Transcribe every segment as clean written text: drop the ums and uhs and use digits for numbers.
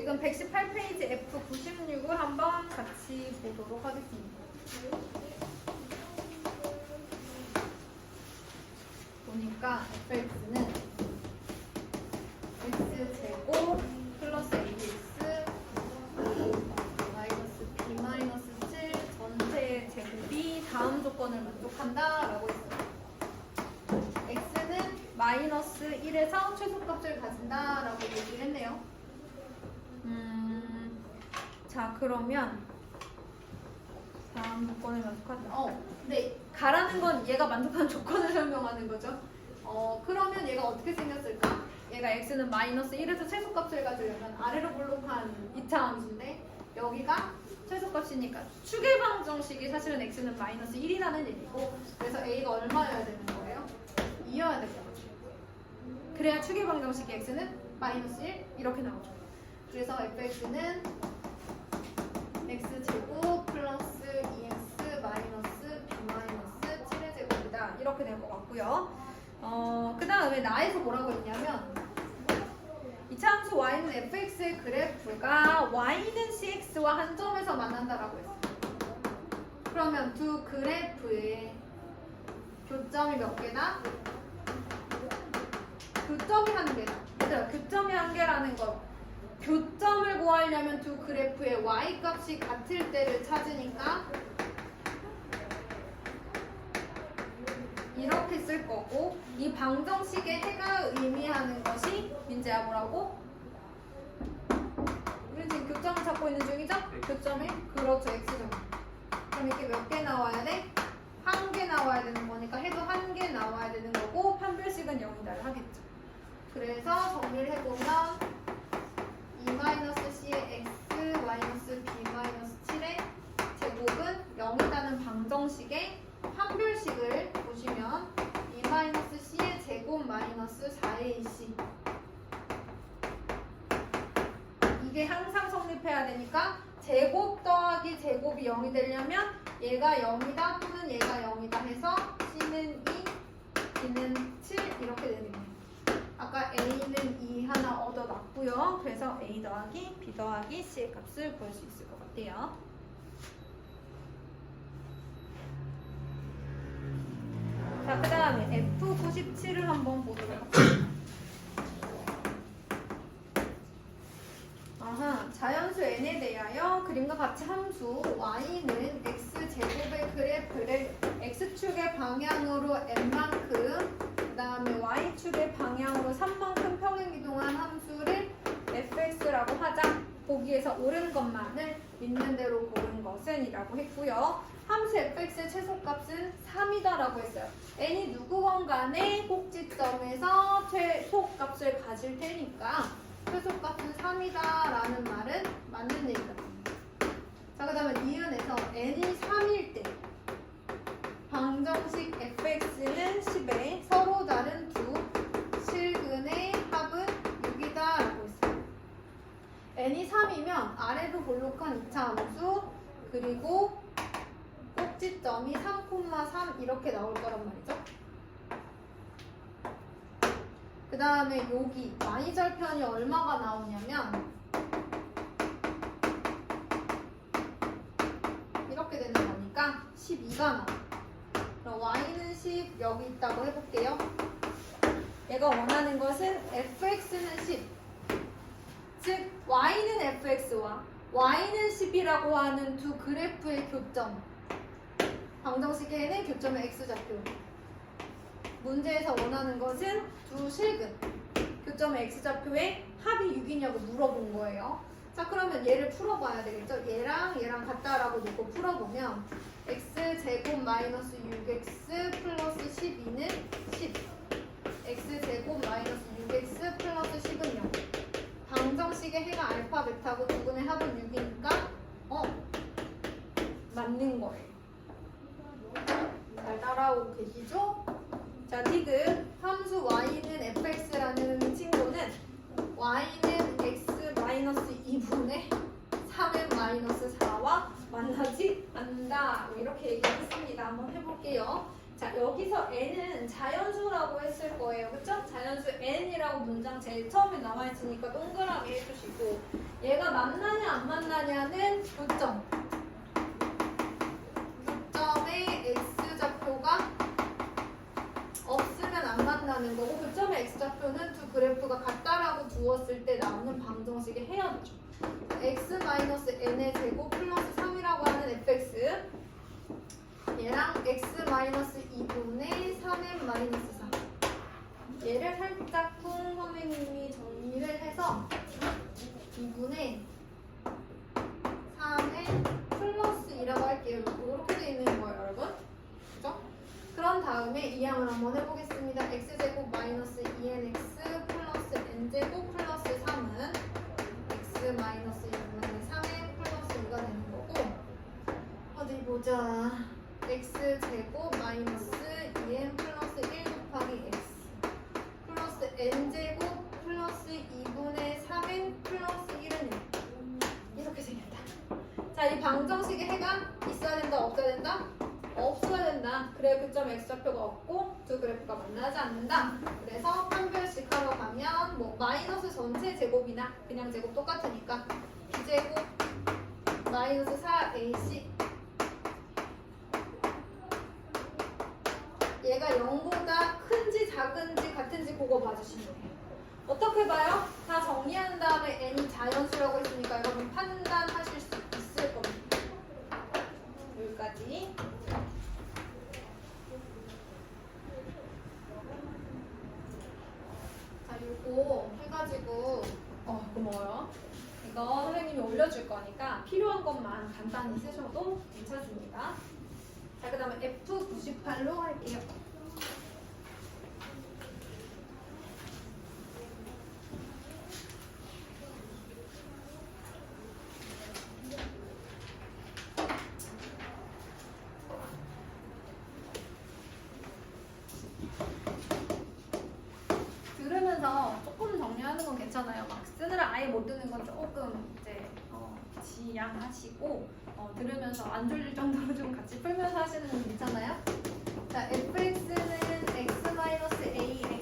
지금 118페이지 F96을 한번 같이 보도록 하겠습니다. 보니까 fx는 x제곱 플러스 ax 마이너스 b 마이너스 7 전체의 제곱이 다음 조건을 만족한다 라고 했어요. x는 마이너스 1에서 최소값을 가진다 라고 얘기를 했네요. 자, 그러면 다음 조건을 만족한다. 네, 가라는 건 얘가 만족한 조건을 설명하는 거죠. 그러면 얘가 어떻게 생겼을까? 얘가 x는 마이너스 1에서 최소값을 가지려면 아래로 볼록한 2차 함수인데 여기가 최소값이니까 추계방정식이 사실은 x는 마이너스 1이라는 얘기고, 그래서 a가 얼마여야 되는 거예요? 2여야 되는 거죠. 그래야 추계방정식이 x는 마이너스 1 이렇게 나오죠. 그래서 fx는 x제곱 플러스 2x 마이너스 b 마이너스 7의 제곱이다 이렇게 될 것 같고요. 그 다음에 나에서 뭐라고 했냐면 이차 함수 y는 fx의 그래프가 y는 cx와 한 점에서 만난다라고 했어요. 그러면 두 그래프의 교점이 몇 개다? 교점이 한 개다. 얘들아, 교점이 한 개라는 거, 교점을 구하려면 두 그래프의 y 값이 같을 때를 찾으니까 이렇게 쓸 거고, 이 방정식의 해가 의미하는 것이 민재야 뭐라고? 우리 지금 교점을 찾고 있는 중이죠? 교점이? 그렇죠, x점. 그럼 이렇게 몇 개 나와야 돼? 한 개 나와야 되는 거니까 해도 한 개 나와야 되는 거고, 판별식은 0이다를 하겠죠. 그래서 정리를 해보면 2-c의 x-b-7의 제곱은 0이라는 방정식의 판별식을 보시면 2-c의 제곱 마이너스 4ac, 이게 항상 성립해야 되니까 제곱 더하기 제곱이 0이 되려면 얘가 0이다 또는 얘가 0이다 해서 c는 2, b는 7 이렇게 되겠네요. 아까 a는 2 하나 얻어놨고요. 그래서 a 더하기 b 더하기 c의 값을 구할 수 있을 것 같아요. 자, 그 다음에 F97을 한번 보도록 할게요. 자연수 n에 대하여 그림과 같이 함수 y는 x제곱의 그래프를 x축의 방향으로 n만큼, 그 다음에 y축의 방향으로 3만큼 평행이동한 함수를 fx라고 하자. 보기에서 옳은 것만을 있는 대로 고른 것은 이라고 했고요. 함수 fx의 최소값은 3이다라고 했어요. n이 누구건 간에 꼭지점에서 최소값을 가질 테니까 최소값은 3이다라는 말은 맞는 얘기다. 자, 그 다음에 니은에서 n이 3일 때 방정식 fx는 10에 서로 다른 두 실근의 합은 6이다 라고 했어요. n이 3이면 아래로 볼록한 2차 함수 그리고 꼭지점이 3,3 이렇게 나올 거란 말이죠. 그 다음에 여기 y절편이 얼마가 나오냐면 이렇게 되는 거니까 12가 나와. 그럼 y는 10 여기 있다고 해볼게요. 얘가 원하는 것은 fx는 10, 즉 y는 fx와 y는 10이라고 하는 두 그래프의 교점, 방정식에는 교점의 x좌표, 문제에서 원하는 것은 두 실근, 교점의 x좌표의 합이 6이냐고 물어본 거예요. 자, 그러면 얘를 풀어봐야 되겠죠. 얘랑 얘랑 같다라고 놓고 풀어보면 x제곱 마이너스 6x 플러스 12는 10, x제곱 마이너스 6x 플러스 10은 0. 방정식의 해가 알파 베타고 두 근의 합은 6이니까 맞는 거예요. 잘 따라오고 계시죠? 자, 지금 함수 y는 fx라는 친구는 y는 x 마이너스 2분의 3n 마이너스 4와 만나지 않는다. 이렇게 얘기했습니다. 한번 해볼게요. 자, 여기서 n은 자연수라고 했을 거예요. 그쵸? 자연수 n 만남이라고 문장 제일 처음에 나와 있으니까 동그라미 해주시고 얘가 만나냐 안 만나냐는 교점. 교점의 x좌표가 없으면 안 만나는 거고 교점의 x좌표는 두 그래프가 같다라고 두었을 때 나오는 방정식의 해야죠. x-n의 제곱 플러스 3이라고 하는 fx 얘랑 x-2분의 3n-4 얘를 살짝쿵 선생님이 정리를 해서 2분의 3n 플러스 2라고 할게요. 이렇게 되어 있는 거예요, 여러분. 그죠? 그런 다음에 이 양을 한번 해보겠습니다. x제곱 마이너스 2nx 플러스 n제곱 플러스 3은 x 마이너스 2분의 3n 플러스 2가 되는 거고 어디 보자. x제곱 마이너스 2n 플러스 1 곱하기 x 플러스 n제곱 플러스 2분의 3n 플러스 1은 1 이렇게 생겼다. 자, 이 방정식의 해가 있어야 된다 없어야 된다? 없어야 된다. 그래야 교점 x좌표가 없고 두 그래프가 만나지 않는다. 그래서 판별식 하러 가면 뭐 마이너스 전체 제곱이나 그냥 제곱 똑같으니까 b제곱 마이너스 4ac 얘가 0보다 큰지 작은지 같은지 그거 봐주시면 돼요. 어떻게 봐요? 다 정리한 다음에 n이 자연수라고 했으니까 여러분 판단하실 수 있을 겁니다. 여기까지. 자, 요거 해가지고 고마워요. 이거 선생님이 올려줄 거니까 필요한 것만 간단히 쓰셔도 괜찮습니다. 자, 그 다음에 F98로 할게요. 들으면서 조금 정리하는 건 괜찮아요. 막 쓰느라 아예 못 듣는 건 조금 이제 지양하시고 들으면서 안 졸릴 정도로 좀 같이 풀면서 하시는 건 괜찮아요? 자, fx는 x-a, x-b.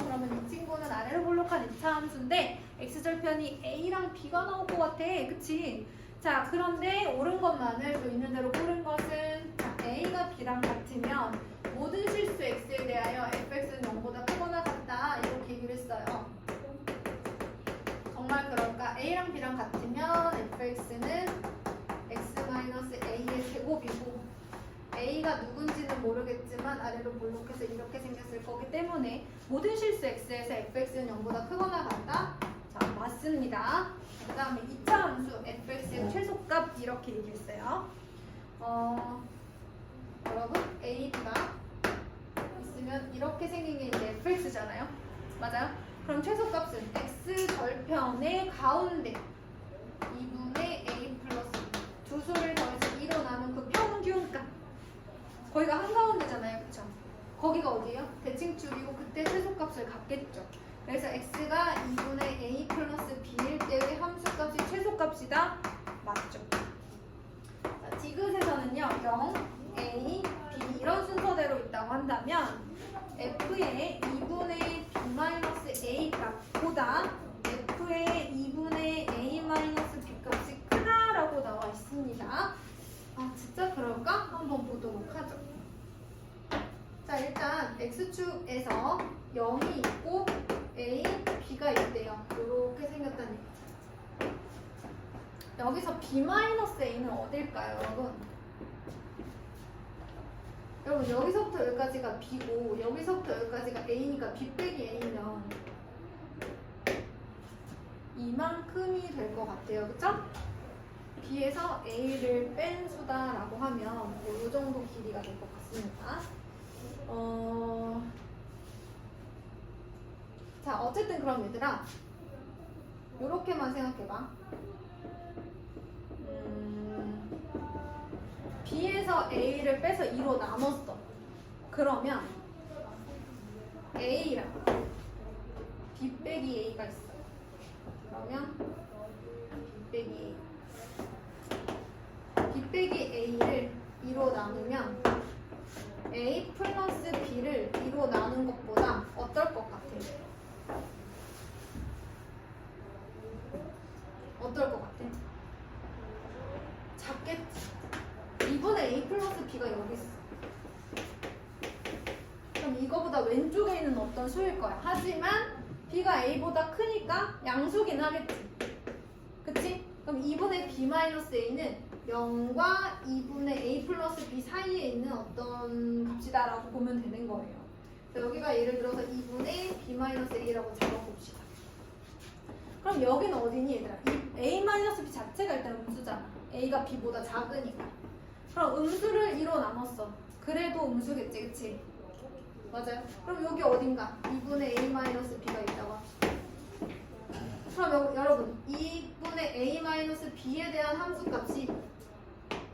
그러면 이 친구는 아래로 볼록한 2차 함수인데 x절편이 a랑 b가 나올 것 같아. 그치? 자, 그런데 옳은 것만을 또 있는 대로 고른 것은 a가 b랑 같으면 모든 실수 x에 대하여 fx는 0보다 크거나 같다. 이렇게 얘기를 했어요. 정말 그럴까? a랑 b랑 같으면 fx는 x-a의 제곱이고 a가 누군지는 모르겠지만 아래로 볼록해서 이렇게 생겼을 거기 때문에 모든 실수 x에서 fx는 0보다 크거나 같다? 자, 맞습니다. 그 다음에 2차 함수 fx의 최소값 이렇게 얘기했어요. 여러분 a, b가 있으면 이렇게 생긴 게 이제 fx잖아요. 맞아요? 그럼 최소값은 x절편의 가운데 2분의 a 플러스 두 수를 더해서 2로 나눈 그 평균값 거기가 한가운데잖아요. 그쵸? 거기가 어디예요? 대칭축이고 그때 최소값을 갖겠죠. 그래서 x가 2분의 a 플러스 b일 때의 함수값이 최소값이다. 맞죠? 자, 디귿에서는요. 0, a, b 이런 순서대로 있다고 한다면 f의 2분의 b-a 값보다 f의 2분의 a-b 값이 크다라고 나와 있습니다. 아, 진짜 그럴까? 한번 보도록 하죠. 자, 일단 x축에서 0이 있고 a, b가 있대요. 이렇게 생겼다는 얘기죠. 여기서 b-a는 어딜까요, 여러분? 여러분 여기서부터 여기까지가 b고 여기서부터 여기까지가 a니까 b 빼기 a면 이만큼이 될 것 같아요. 그쵸? b에서 a를 뺀 수다라고 하면 뭐 이 정도 길이가 될 것 같습니다. 자, 어쨌든 그럼 얘들아 요렇게만 생각해봐. b에서 a를 빼서 2로 나눴어. 그러면 a랑 b 빼기 a가 있어. 그러면 b 빼기 a b 빼기 a를 2로 나누면 A 플러스 B를 B로 나눈 것보다 어떨 것 같아? 어떨 것 같아? 작겠지. 2분의 A 플러스 B가 여기 있어. 그럼 이거보다 왼쪽에 있는 어떤 수일 거야. 하지만 B가 A보다 크니까 양수긴 하겠지. 그치? 그럼 2분의 B-A는 0과 2분의 A 플러스 B 사이에 있는 어떤 값이다라고 보면 되는 거예요. 그래서 여기가 예를 들어서 2분의 B-A라고 잡아봅시다. 그럼 여기는 어디니 얘들아? A-B 자체가 일단 음수잖아. A가 B보다 작으니까. 그럼 음수를 2로 나눴어. 그래도 음수겠지, 그치? 맞아요. 그럼 여기 어딘가 2분의 A-B가 있다고 합시다. 그럼 여러분 2분의 A-B에 대한 함수값이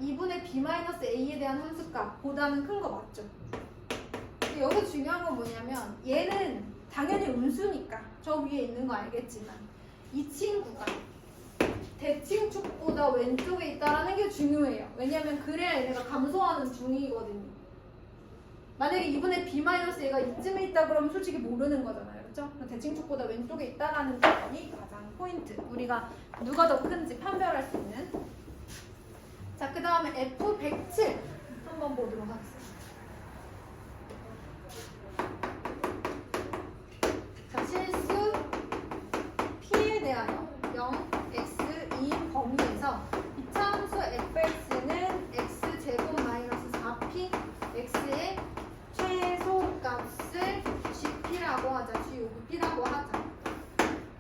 2분의 B-A에 대한 함수값보다는 큰 거 맞죠? 근데 여기서 중요한 건 뭐냐면 얘는 당연히 음수니까 저 위에 있는 거 알겠지만 이 친구가 대칭축보다 왼쪽에 있다는 게 중요해요. 왜냐면 그래야 얘네가 감소하는 중이거든요. 만약에 2분의 B-A가 이쯤에 있다 그러면 솔직히 모르는 거잖아요. 그렇죠? 대칭축보다 왼쪽에 있다라는 점이 가장 포인트. 우리가 누가 더 큰지 판별할 수 있는. 자, 그 다음에 F107 한번 보도록 하겠습니다. 자, 실수 P에 대하여 0, X, 2 범위에서 이차함수 fx는 x제곱 마이너스 4p x의 최소값을 gp라고 하자. gP라고 하자.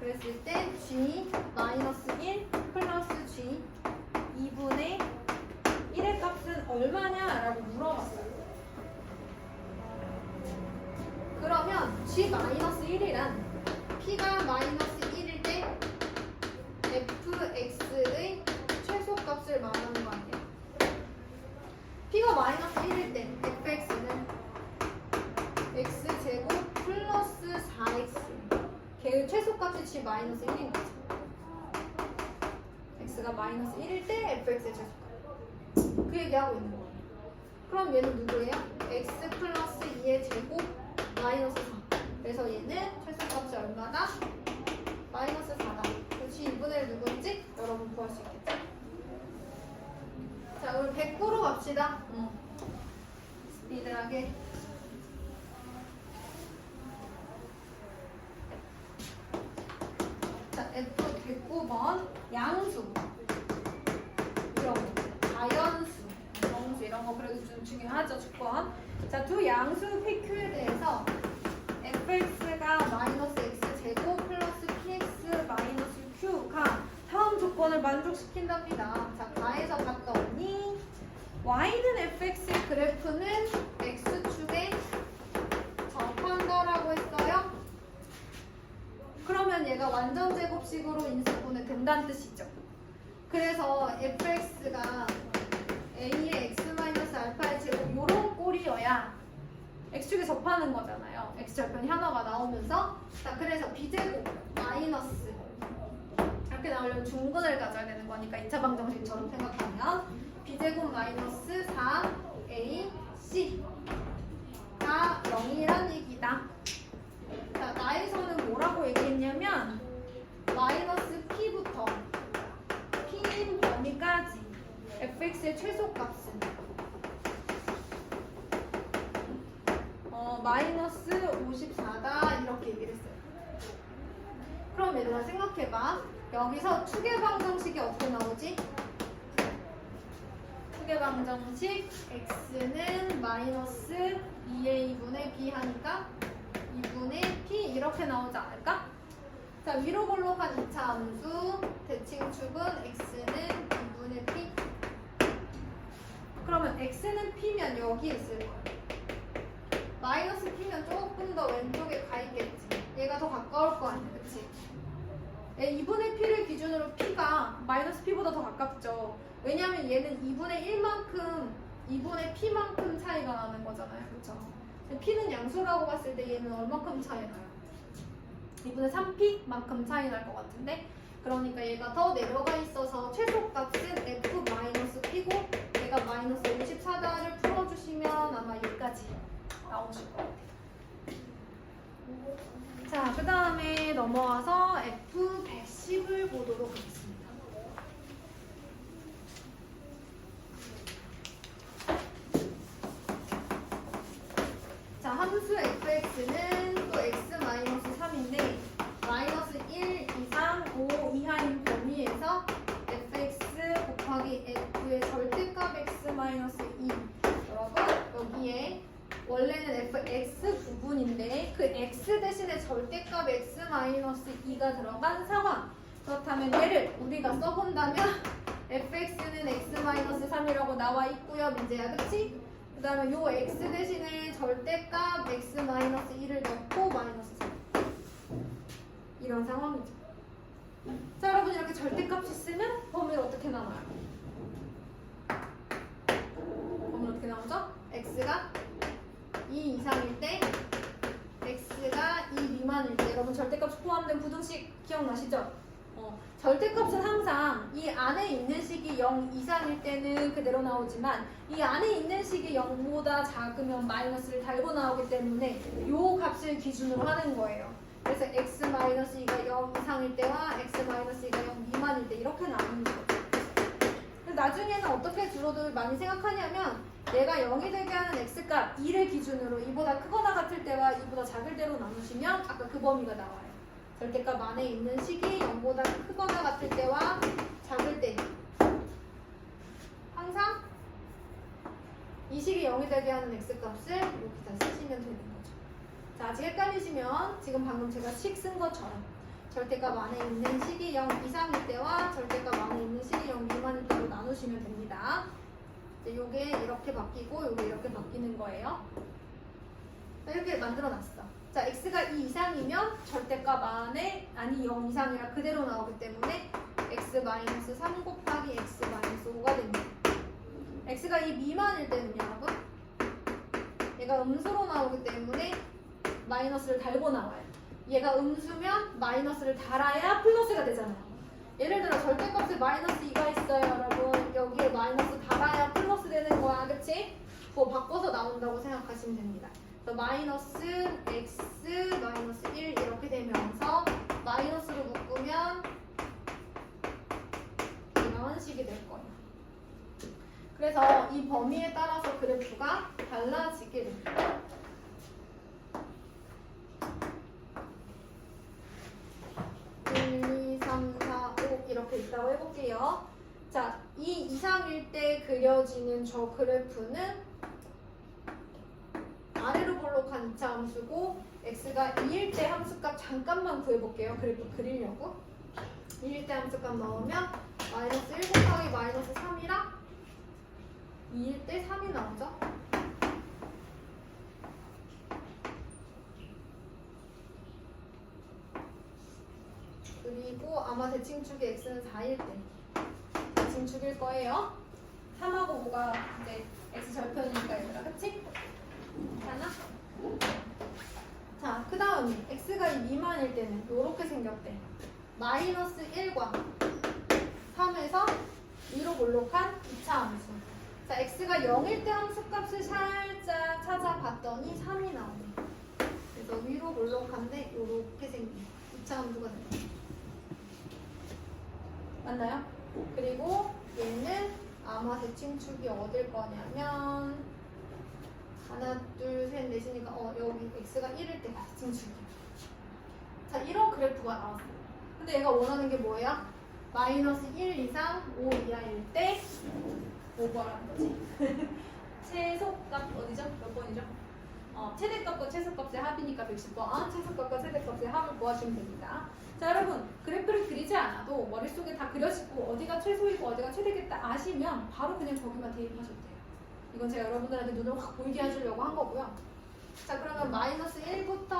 그랬을 때 g 마이너스 1 플러스 g 2분의 1의 값은 얼마냐라고 물어봤어요. 그러면 g 마이너스 1이란 p가 마이너스 1일 때 fx의 최소값을 말하는 거 아니에요? p가 마이너스 1일 때 fx는 x제곱 플러스 4x 걔의 최소값이 g 마이너스 1인 거죠. x가 마이너스 1일 때 fx의 최소값. 그 얘기하고 있는 거예요. 그럼 얘는 누구예요? x 플러스 2의 제곱 마이너스 4. 그래서 얘는 최소값이 얼마다? 마이너스 4다. 그렇지 2분의 1 누구인지 여러분 구할 수 있겠죠? 자, 우리 100%로 갑시다. 스피드하게. 자, F109번 양수 이런 거, 자연수, 정수 이런 거 그래도 좀 중요하죠, 조건. 자, 두 양수 PQ에 대해서 fx가 마이너스 x제곱 플러스 px 마이너스 q가 다음 조건을 만족시킨답니다. 자, 가에서 봤더니 y는 fx의 그래프는 x축에 접한다라고 했어요. 그러면 얘가 완전 제곱식으로 인수분해 된다는 뜻이죠. 그래서 fx가 a의 x-알파의 제곱 요런 꼴이어야 x축에 접하는 거잖아요. x절편 현어가 나오면서. 자, 그래서 b제곱 마이너스 이렇게 나오려면 중근을 가져야 되는 거니까 2차 방정식처럼 생각하면 b제곱 마이너스 4ac 가 0이란 얘기다. 자, 나에서는 뭐라고 얘기했냐면 마이너스 p부터 p인 범위까지 fx의 최소값은 마이너스 54다 이렇게 얘기를 했어요. 그럼 얘들아 생각해봐. 여기서 추계방정식이 어떻게 나오지? 추계방정식 x는 마이너스 2a분의 b 하니까 2분의 p 이렇게 나오지 않을까? 자, 위로 볼록한 2차 함수 대칭축은 x는 2분의 p. 그러면 x는 p면 여기 있을 거야. 마이너스 p면 조금 더 왼쪽에 가 있겠지. 얘가 더 가까울 거 아니야, 그치? 2분의 p를 기준으로 p가 마이너스 p보다 더 가깝죠. 왜냐면 얘는 2분의 1만큼 2분의 p만큼 차이가 나는 거잖아요, 그쵸? p는 양수라고 봤을 때 얘는 얼마큼 차이 나요? 2분의 3p만큼 차이 날 것 같은데, 그러니까 얘가 더 내려가 있어서 최소값은 f-p고 얘가 마이너스 54다를 풀어주시면 아마 여기까지 나오실 것 같아요. 자, 그 다음에 넘어와서 F110을 보도록 하겠습니다. 자, 함수 fx는 또 x-3인데 마이너스 1 이상 5 이하인 범위에서 fx 곱하기 f의 절대값 x-2 여러분 여기에 원래는 fx 부분인데 그 x 대신에 절대값 x-2가 들어간 상황. 그렇다면 얘를 우리가 써본다면 fx는 x-3이라고 나와 있고요. 민재야, 그치? 그 다음에 요 x 대신에 절대값 x-1을 넣고 마이너스 3. 이런 상황이죠. 자, 여러분 이렇게 절대값이 있으면 범위를 어떻게 나눠요? 범위를 어떻게 나오죠? x가 2 이상일 때 x가 2 미만일 때 여러분 절대값 포함된 부등식 기억나시죠? 절대값은 항상 이 안에 있는 식이 0 이상일 때는 그대로 나오지만 이 안에 있는 식이 0보다 작으면 마이너스를 달고 나오기 때문에 요 값을 기준으로 하는 거예요. 그래서 x-2가 0 이상일 때와 x-2가 0 미만일 때 이렇게 나오는 거죠. 나중에는 어떻게 주로들 많이 생각하냐면 얘가 0이 되게 하는 x값 2를 기준으로 이보다 크거나 같을 때와 이보다 작을 때로 나누시면 아까 그 범위가 나와요. 절대값 안에 있는 식이 0보다 크거나 같을 때와 작을 때 항상 이 식이 0이 되게 하는 x값을 이렇게 다 쓰시면 되는 거죠. 자, 아직 헷갈리시면 지금 방금 제가 식 쓴 것처럼 절대값 안에 있는 식이 0 이상일 때와 절대값 안에 있는 식이 0 미만일 때로 나누시면 됩니다. 요게 이렇게 바뀌고 요게 이렇게 바뀌는 거예요. 이렇게 만들어놨어. 자, x가 2 이상이면 절대값 안에 0 이상이라 그대로 나오기 때문에 x-3 곱하기 x-5가 됩니다. x가 2 미만일 때는요, 여러분 얘가 음수로 나오기 때문에 마이너스를 달고 나와요. 얘가 음수면 마이너스를 달아야 플러스가 되잖아요. 예를 들어 절대값에 마이너스 2가 있어요, 여러분. 여기에 마이너스 달아야 플러스 되는 거야, 그치? 그거 바꿔서 나온다고 생각하시면 됩니다. 그래서 마이너스 x 마이너스 1 이렇게 되면서 마이너스로 묶으면 이런 식이 될 거예요. 그래서 이 범위에 따라서 그래프가 달라지게 됩니다. 1, 2, 3, 4, 5 이렇게 있다고 해볼게요. 자, 2 이상일 때 그려지는 저 그래프는 아래로 볼록한 2차 함수고 x가 2일 때 함수값 잠깐만 구해볼게요. 그래프 그리려고. 2일 때 함수값 넣으면 마이너스 1 곱하기 마이너스 3이랑 2일 때 3이 나오죠. 그리고 아마 대칭축이 x는 4일 때 대칭축일 거예요. 3하고 5가 이제 x 절편이니까 얘들아, 그치? 괜찮아? 자, 그 다음에 x가 2 미만일 때는 이렇게 생겼대. 마이너스 1과 3에서 위로 볼록한 2차 함수. 자, x가 0일 때 함수값을 살짝 찾아봤더니 3이 나오네. 그래서 위로 볼록한데 이렇게 생긴 2차 함수가 됩니다. 맞나요? 그리고 얘는 아마 대칭축이 어딜 거냐면 하나, 둘, 셋, 넷이니까 여기 x가 1일 때 대칭축이야. 자, 이런 그래프가 나왔어요. 근데 얘가 원하는 게 뭐예요? 마이너스 1 이상 5 이하일 때 오버라는 거지. 최소값 어디죠? 몇 번이죠? 최대값과 최소값의 합이니까 110번. 최소값과 최대값의 합을 구하시면 됩니다. 자, 여러분 그래프를 그리지 않아도 머릿속에 다 그려지고 어디가 최소이고 어디가 최대겠다 아시면 바로 그냥 거기만 대입하셔도 돼요. 이건 제가 여러분들한테 눈으로 확 보이게 해주려고 한 거고요. 자, 그러면 마이너스 1부터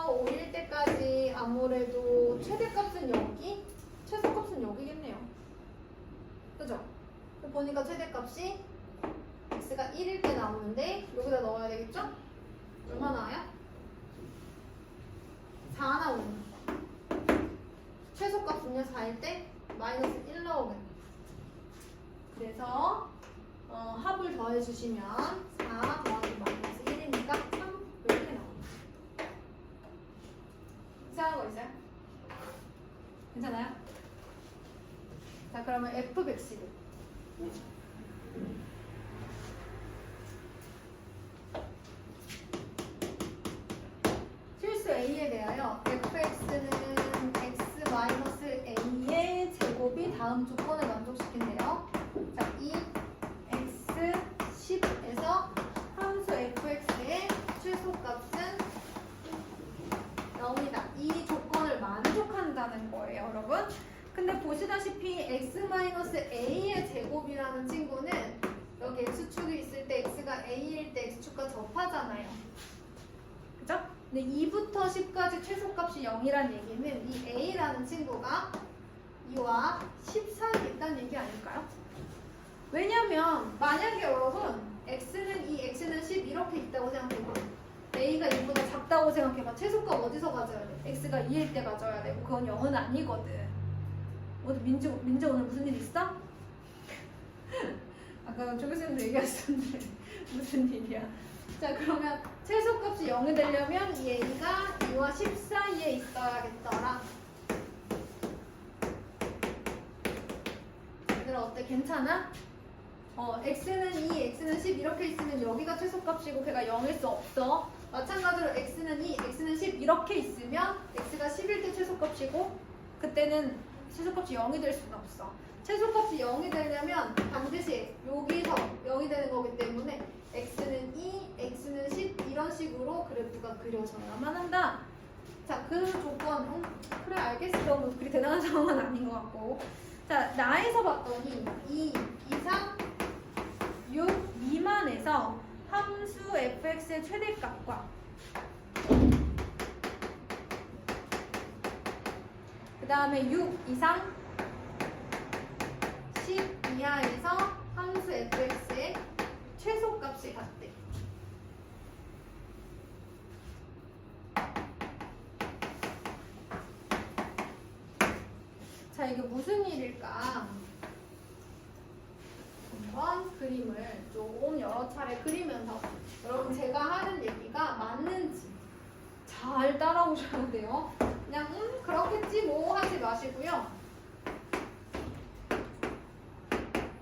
5일 때까지 아무래도 최대값은 여기, 최소값은 여기겠네요. 그죠? 보니까 최대값이 x가 1일 때 나오는데 여기다 넣어야 되겠죠? 얼마 나와요? 4 나오는. 최소값은요 4일 때 마이너스 1 나오겠네요. 그래서 합을 더해주시면 4 더하기 마이너스 1이니까 3 괜찮아요? 자, 그러면 F111. 실수 A에 대하여 fx는 x-a의 제곱이 다음 조건을 만족시킨대요. 자, 이 x10에서 함수 fx의 최소값은 0이다. 이 조건을 만족한다는 거예요, 여러분. 근데 보시다시피 x-a의 제곱이라는 친구는 여기 x축이 있을 때 x가 a일 때 x축과 접하잖아요. 그죠? 근데 2부터 10까지 최소값이 0이란 얘기는 이 a라는 친구가 2와 10 사이에 있다는 얘기 아닐까요? 왜냐면 만약에 여러분 x는 2, x는 10 이렇게 있다고 생각해봐. a가 2보다 작다고 생각해봐. 최소값 어디서 가져야 돼? x가 2일 때 가져야 되고 그건 0은 아니거든. 어디 민지 오늘 무슨 일 있어? 아까 조 교수님도 얘기하셨는데 무슨 일이야? 자, 그러면 최소값이 0이 되려면 이 a가 2와 10 사이에 있어야겠더라. 얘들아 어때? 괜찮아? x는 2, x는 10 이렇게 있으면 여기가 최소값이고 걔가 0일 수 없어. 마찬가지로 x는 2, x는 10 이렇게 있으면 x가 10일 때 최소값이고 그때는 최소값이 0이 될 수는 없어. 최소값이 0이 되려면 반드시 여기서 0이 되는 거기 때문에 x는 2, x는 10 이런 식으로 그래프가 그려져야만 한다. 자, 그 조건 그래 알겠어. 뭐 그리 대단한 상황은 아닌 것 같고. 자, 나에서 봤더니 2 이상 6 미만에서 함수 fx의 최대값과 그 다음에 6 이상 10 이하에서 함수 fx의 최소값이 같대. 자, 이게 무슨 일일까? 한번 그림을 조금 여러 차례 그리면서 여러분 제가 하는 얘기가 맞는지 잘 따라오셔야 돼요. 그냥 그렇겠지 뭐 하지 마시고요.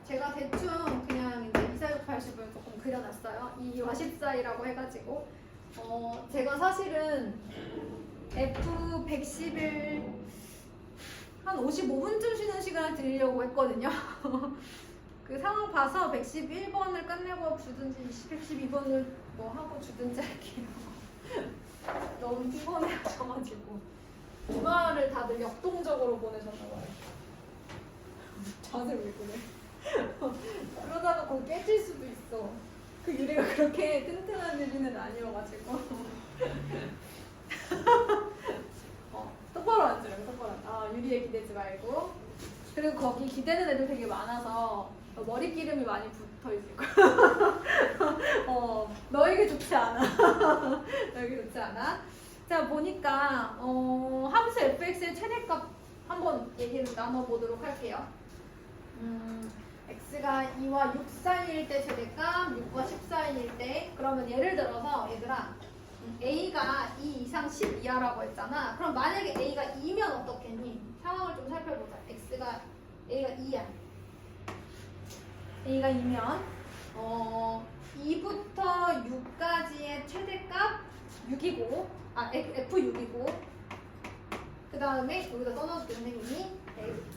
제가 대충 그냥 이제 2480을 조금 그려놨어요. 2와 14이라고 해가지고 제가 사실은 F111 한 55분쯤 쉬는 시간을 드리려고 했거든요. 그 상황 봐서 111번을 끝내고 주든지 112번을 뭐 하고 주든지 할게요. 너무 피곤해하셔가지고 주말을 다들 역동적으로 보내셨나봐요. 자세 왜 그래? 그러다가 거기 깨질 수도 있어. 그 유리가 그렇게 튼튼한 유리는 아니어가지고. 똑바로 앉으래요. 똑바로 앉아. 유리에 기대지 말고. 그리고 거기 기대는 애들 되게 많아서 머리 기름이 많이 붙어 있을 거야. 너에게 좋지 않아. 너에게 좋지 않아. 자, 보니까 함수 fx의 최대값 한번 얘기를 나눠보도록 할게요. x가 2와 6 사이일 때 최대값, 6과 10 사이일 때. 그러면 예를 들어서 얘들아 a가 2 이상 10 이하라고 했잖아. 그럼 만약에 a가 2면 어떻겠니? 상황을 좀 살펴보자. a가 2야. a가 2면 2부터 6까지의 최대값 6이고 f6이고 그 다음에 여기다 써놔줄게 선생님이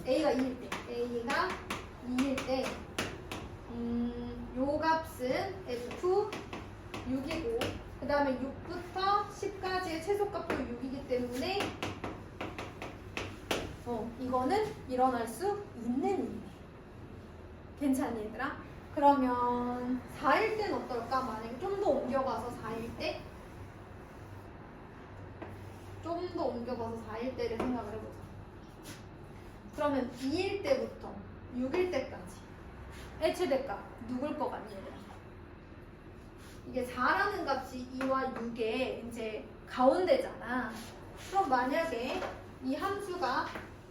a가 2일 때 a가 2일 때 요 값은 f6이고 그 다음에 6부터 10까지의 최소값도 6이기 때문에 이거는 일어날 수 있는 일이네. 괜찮니 얘들아? 그러면 4일 때는 어떨까? 만약에 좀 더 옮겨가서 4일 때? 좀 더 옮겨가서 4일 때를 생각을 해보자. 그러면 2일 때부터 6일 때까지 최대값 누굴 것 같니 얘들아? 이게 4라는 값이 2와 6의 이제 가운데잖아. 그럼 만약에 이 함수가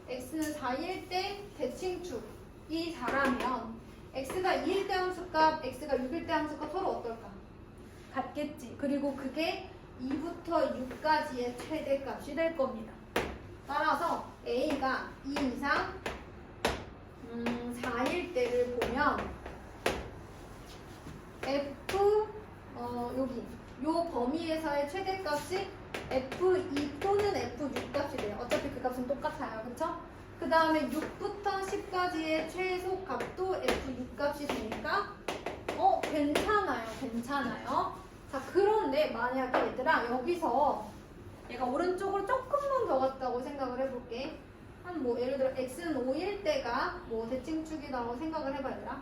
x는 4일 때 대칭축이 4라면 x가 2일 때 함수값, x가 6일 때 함수값 서로 어떨까? 같겠지. 그리고 그게 2부터 6까지의 최대값이 될 겁니다. 따라서 a가 y가 2 이상 4일 때를 보면 f 여기 요 범위에서의 최대값이 f2 또는 f6 값이 돼요. 어차피 그 값은 똑같아요. 그쵸? 그 다음에 6부터 10까지의 최소값도 f6 값이 되니까 괜찮아요. 괜찮아요. 자, 그런데 만약에 얘들아 여기서 얘가 오른쪽으로 조금만 더 갔다고 생각을 해볼게. 한 뭐 예를 들어 x는 5일 때가 뭐 대칭축이라고 생각을 해봐 얘들아.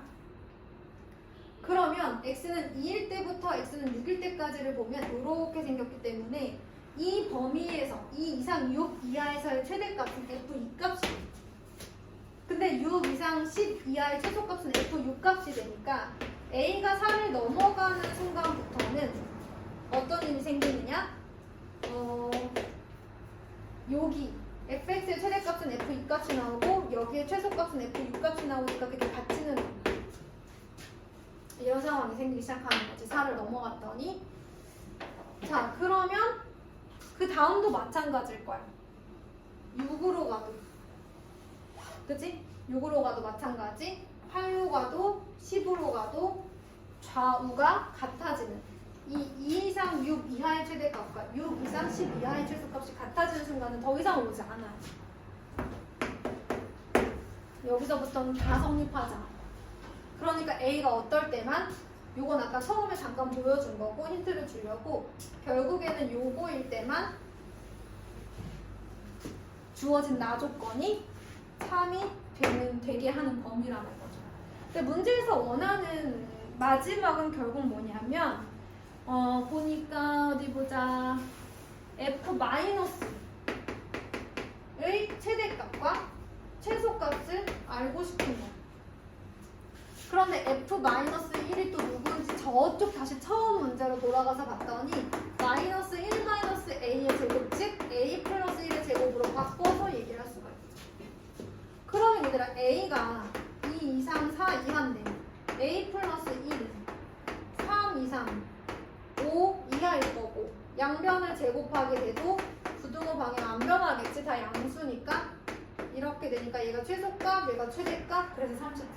그러면 x는 2일 때부터 x는 6일 때까지를 보면 이렇게 생겼기 때문에 이 범위에서 2 이상 6 이하에서의 최대값은 f2 값이 돼요. 근데 6 이상 10 이하의 최소값은 f6 값이 되니까 a가 4를 넘어가는 순간부터는 어떤 일이 생기느냐? 여기 fx의 최대값은 f2 값이 나오고 여기에 최소값은 f6 값이 나오니까 그게 같이는 이런 상황이 생기기 시작하는 거지. 4를 넘어갔더니. 자, 그러면 그 다음도 마찬가지일 거야. 6으로 가도. 그치? 6으로 가도 마찬가지. 8로 가도 10으로 가도 좌우가 같아지는. 이 2 이상 6 이하의 최대값과 6 이상 10 이하의 최소값이 같아지는 순간은 더 이상 오지 않아요. 여기서부터는 다 성립하잖아. 그러니까 A가 어떨 때만 요건 아까 처음에 잠깐 보여준 거고 힌트를 주려고 결국에는 요거일 때만 주어진 나 조건이 3이 되게 하는 범위라는 거죠. 근데 문제에서 원하는 마지막은 결국 뭐냐면 보니까 어디 보자. f-의 최대값과 최소값을 알고 싶은 거. 그런데 f-1이 또 누구인지 저쪽 다시 처음 문제로 돌아가서 봤더니 마이너스 1 마이너스 a의 제곱 즉 a 플러스 1의 제곱으로 바꿔서 얘기를 할 수가 있죠. 그러면 얘들아 a가 2 이상 4 이하인데 a 플러스 1은 3 이상 5 이하일 거고 양변을 제곱하게 돼도 부등호 방향 안 변하겠지. 다 양수니까 이렇게 되니까 얘가 최소값 얘가 최대값 그래서 34죠.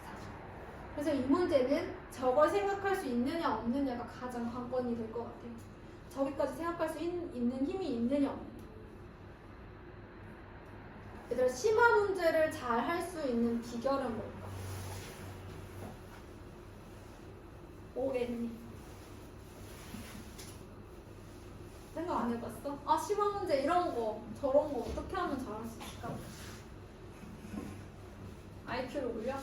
그래서 이 문제는 저걸 생각할 수 있느냐 없느냐가 가장 관건이 될 것 같아요. 저기까지 생각할 수 있는 힘이 있느냐 없느냐. 얘들아 심화 문제를 잘 할 수 있는 비결은 뭘까? 오겠니? 생각 안 해봤어? 아 심화 문제 이런 거 저런 거 어떻게 하면 잘할 수 있을까? IQ를 올려?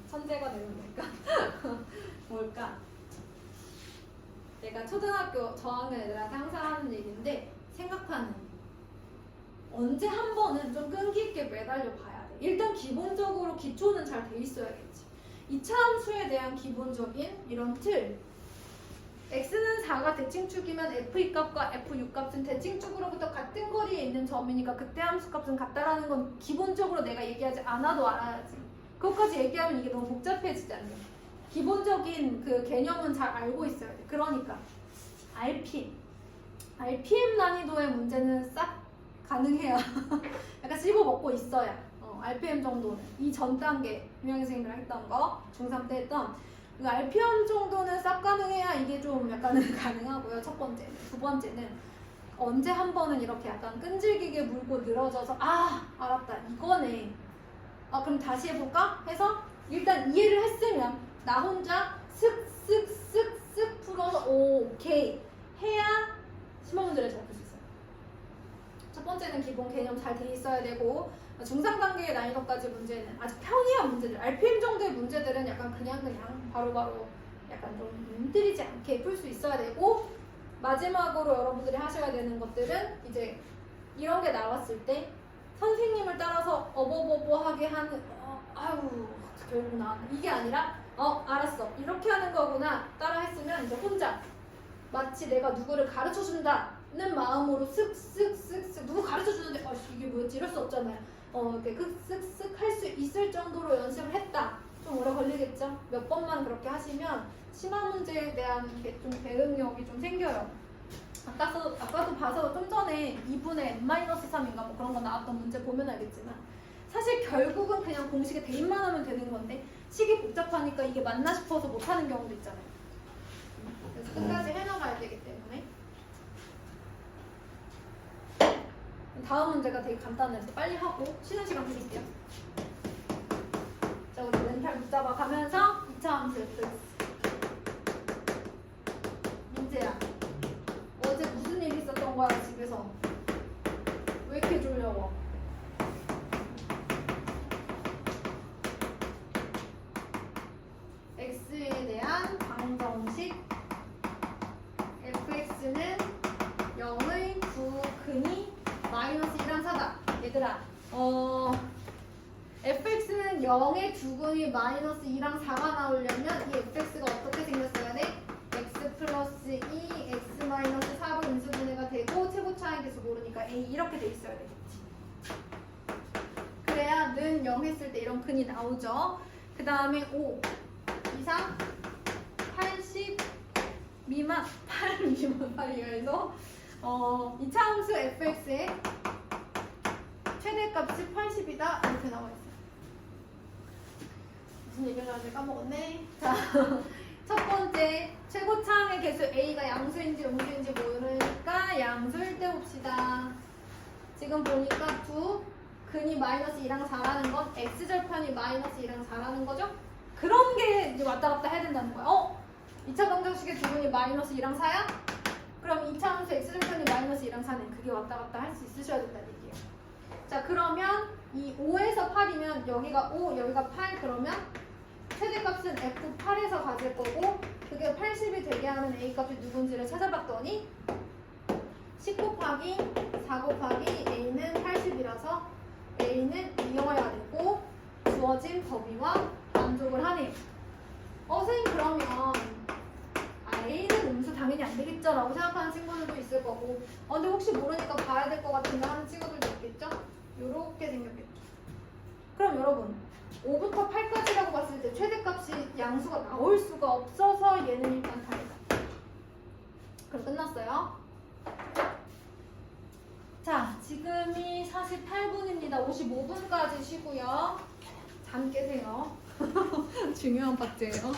천재가 되는 걸까? 뭘까? 내가 초등학교 저학년 애들한테 항상 하는 얘기인데 생각하는 언제 한 번은 좀 끈기 있게 매달려 봐야 돼. 일단 기본적으로 기초는 잘 돼 있어야겠지. 이차 함수에 대한 기본적인 이런 틀. x는 4가 대칭축이면 f2 값과 f6 값은 대칭축으로부터 같은 거리에 있는 점이니까 그때 함수 값은 같다라는 건 기본적으로 내가 얘기하지 않아도 알아야지. 그것까지 얘기하면 이게 너무 복잡해지지 않냐. 기본적인 그 개념은 잘 알고 있어야 돼. 그러니까 RPM 난이도의 문제는 싹 가능해야 약간 씹어 먹고 있어야 RPM 정도는 이 전 단계 유영희 선생님이랑 했던 거 중3 때 했던 그 RPM 정도는 싹 가능해야 이게 좀 약간은 가능하고요. 첫 번째는. 두 번째는 언제 한 번은 이렇게 약간 끈질기게 물고 늘어져서 아 알았다 이거네. 그럼 다시 해볼까? 해서 일단 이해를 했으면 나 혼자 슥슥슥슥 풀어서 오케이 해야 심화 문제를 잘 풀 수 있어요. 첫 번째는 기본 개념 잘 돼 있어야 되고 중상 단계의 난이도까지 문제는 아직 평이한 문제들 RPM 정도의 문제들은 약간 그냥 바로바로 약간 좀 힘들이지 않게 풀 수 있어야 되고 마지막으로 여러분들이 하셔야 되는 것들은 이제 이런 게 나왔을 때 선생님을 따라서 어버버버하게 하는 아유 결국 나왔네 이게 아니라 알았어 이렇게 하는 거구나 따라 했으면 이제 혼자 마치 내가 누구를 가르쳐 준다는 마음으로 쓱쓱쓱쓱 누구 가르쳐 주는데 이게 뭐였지 이럴 수 없잖아요. 이렇게 쓱쓱쓱 할 수 있을 정도로 연습을 했다. 좀 오래 걸리겠죠? 몇 번만 그렇게 하시면 심화 문제에 대한 좀 대응력이 좀 생겨요. 아까도 봐서 좀 전에 2분의 n-3인가 뭐 그런 거 나왔던 문제 보면 알겠지만 사실 결국은 그냥 공식에 대입만 하면 되는 건데 식이 복잡하니까 이게 맞나 싶어서 못하는 경우도 있잖아요. 그래서 끝까지 해나가야 되기 때문에. 다음 문제가 되게 간단해서 빨리 하고 쉬는 시간 드릴게요. 자, 우리 멘탈 붙잡아 가면서 2차 함수 fx. 민재야, 어제 무슨 일 있었던 거야 집에서? 왜 이렇게 졸려워? x에 대한 방정식 fx는 0의 9근이 마이너스 1한 4다. 얘들아, fx는 0의 2근이 마이너스 2랑 4가 나오려면 이 fx가 어떻게 생겼어야 돼? x 플러스 2, x 마이너스 4로 인수분해가 되고 최고차항에 대해서 모르니까 a 이렇게 돼 있어야 되겠지. 그래야 는 0 했을 때 이런 근이 나오죠. 그 다음에 5 이상 80 미만 8 미만 8이어서 2차 함수 fx의 최대값이 80이다 이렇게 나와 있어요. 무슨 얘기를 하지 까먹었네. 자, 첫 번째 최고차항의 개수 a가 양수인지 음수인지 모르니까 양수일 때 봅시다. 지금 보니까 두 근이 마이너스 2랑 4라는 건 x절편이 마이너스 2랑 4라는 거죠? 그런 게 이제 왔다 갔다 해야 된다는 거야. 2차 방정식의 두 근이 마이너스 2랑 4야? 그럼 2차 함수 x절편이 마이너스 2랑 4는 그게 왔다 갔다 할 수 있으셔야 된다는 얘기예요. 자, 그러면 이 5에서 8이면 여기가 5, 여기가 8 그러면 최대값은 f8에서 가질 거고 그게 80이 되게 하는 a값이 누군지를 찾아봤더니 10 곱하기 4 곱하기 a는 80이라서 a는 이용해야 되고 주어진 범위와 만족을 하네요. 선생님 그러면 a는 음수 당연히 안 되겠죠? 라고 생각하는 친구들도 있을 거고 근데 혹시 모르니까 봐야 될 것 같은데 하는 친구들도 있겠죠? 요렇게 생겼겠죠. 그럼 여러분 5부터 8까지라고 봤을 때 최대값이 양수가 나올 수가 없어서 얘는 일단 다르다. 그럼 끝났어요. 자, 지금이 48분입니다. 55분까지 쉬고요. 잠 깨세요. 중요한 파트예요.